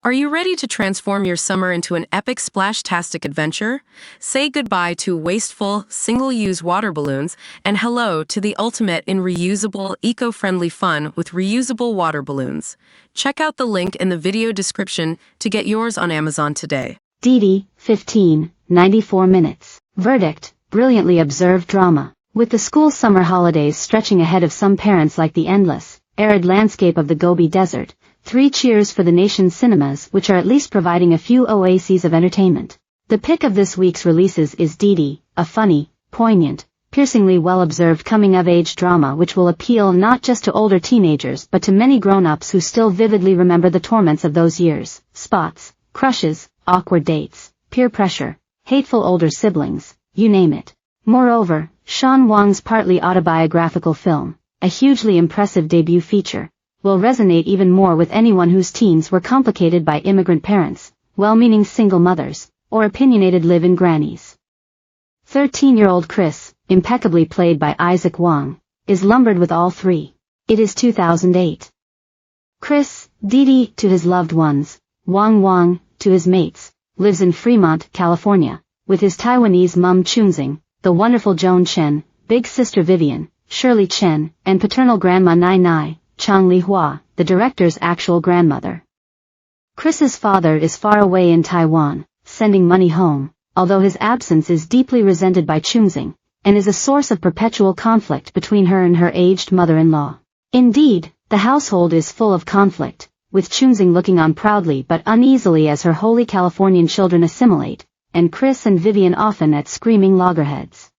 Are you ready to transform your summer into an epic splash-tastic adventure? Say goodbye to wasteful, single-use water balloons and hello to the ultimate in reusable, eco-friendly fun with reusable water balloons. Check out the link in the video description to get yours on Amazon today. Didi, 15, 94 minutes. Verdict, brilliantly observed drama. With the school summer holidays stretching ahead of some parents like the endless, arid landscape of the Gobi Desert, 3 cheers for the nation's cinemas, which are at least providing a few oases of entertainment. The pick of this week's releases is Didi, a funny, poignant, piercingly well-observed coming-of-age drama which will appeal not just to older teenagers but to many grown-ups who still vividly remember the torments of those years: spots, crushes, awkward dates, peer pressure, hateful older siblings, you name it. Moreover, Sean Wang's partly autobiographical film, a hugely impressive debut feature, will resonate even more with anyone whose teens were complicated by immigrant parents, well-meaning single mothers, or opinionated live-in grannies. 13-year-old Chris, impeccably played by Isaac Wong, is lumbered with all three. It is 2008. Chris, Didi to his loved ones, Wong to his mates, lives in Fremont, California, with his Taiwanese mum Chunxing, the wonderful Joan Chen, big sister Vivian, Shirley Chen, and paternal grandma Nai, Chang Li Hua, the director's actual grandmother. Chris's father is far away in Taiwan, sending money home, although his absence is deeply resented by Chunxing, and is a source of perpetual conflict between her and her aged mother-in-law. Indeed, the household is full of conflict, with Chunxing looking on proudly but uneasily as her wholly Californian children assimilate, and Chris and Vivian often at screaming loggerheads.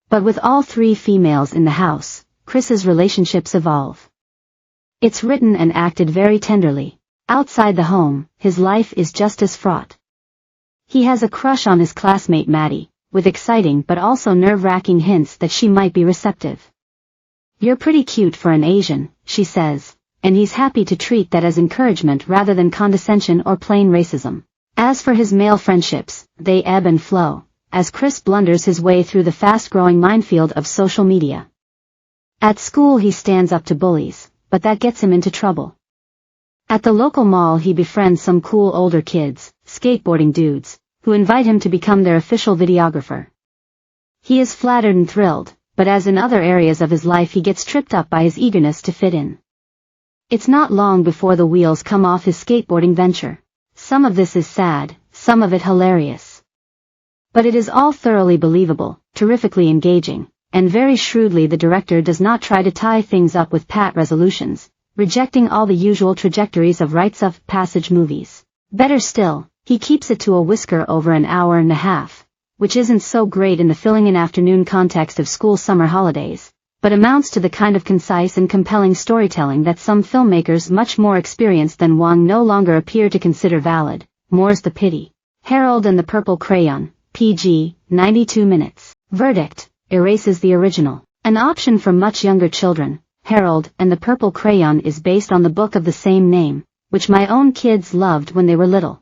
But with all three females in the house, Chris's relationships evolve. It's written and acted very tenderly. Outside the home, his life is just as fraught. He has a crush on his classmate Maddie, with exciting but also nerve-wracking hints that she might be receptive. "You're pretty cute for an Asian," she says, and he's happy to treat that as encouragement rather than condescension or plain racism. As for his male friendships, they ebb and flow, as Chris blunders his way through the fast-growing minefield of social media. At school he stands up to bullies, but that gets him into trouble. At the local mall he befriends some cool older kids, skateboarding dudes, who invite him to become their official videographer. He is flattered and thrilled, but as in other areas of his life he gets tripped up by his eagerness to fit in. It's not long before the wheels come off his skateboarding venture. Some of this is sad, some of it hilarious. But it is all thoroughly believable, terrifically engaging, and very shrewdly the director does not try to tie things up with pat resolutions, rejecting all the usual trajectories of rites of passage movies. Better still, he keeps it to a whisker over an hour and a half, which isn't so great in the filling-in afternoon context of school summer holidays, but amounts to the kind of concise and compelling storytelling that some filmmakers much more experienced than Wang no longer appear to consider valid. More's the pity. Harold and the Purple Crayon, PG, 92 minutes. Verdict, erases the original. An option for much younger children, Harold and the Purple Crayon is based on the book of the same name, which my own kids loved when they were little.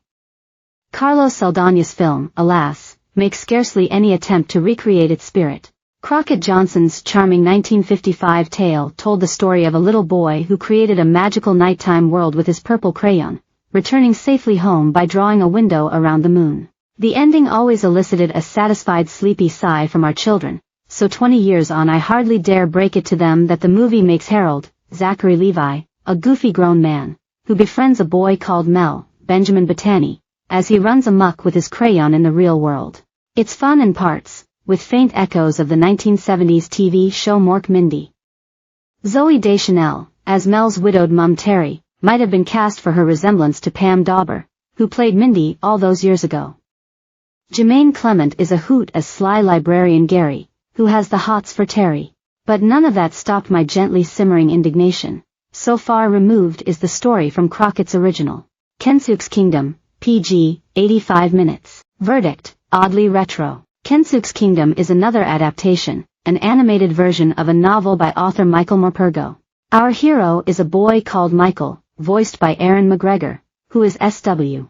Carlos Saldanha's film, alas, makes scarcely any attempt to recreate its spirit. Crockett Johnson's charming 1955 tale told the story of a little boy who created a magical nighttime world with his purple crayon, returning safely home by drawing a window around the moon. The ending always elicited a satisfied sleepy sigh from our children, so 20 years on I hardly dare break it to them that the movie makes Harold, Zachary Levi, a goofy grown man, who befriends a boy called Mel, Benjamin Bettany, as he runs amok with his crayon in the real world. It's fun in parts, with faint echoes of the 1970s TV show Mork Mindy. Zooey Deschanel, as Mel's widowed mum Terry, might have been cast for her resemblance to Pam Dauber, who played Mindy all those years ago. Jermaine Clement is a hoot as sly librarian Gary, who has the hots for Terry. But none of that stopped my gently simmering indignation. So far removed is the story from Crockett's original. Kensuke's Kingdom, PG, 85 minutes. Verdict, oddly retro. Kensuke's Kingdom is another adaptation, an animated version of a novel by author Michael Morpurgo. Our hero is a boy called Michael, voiced by Aaron McGregor, who is SW.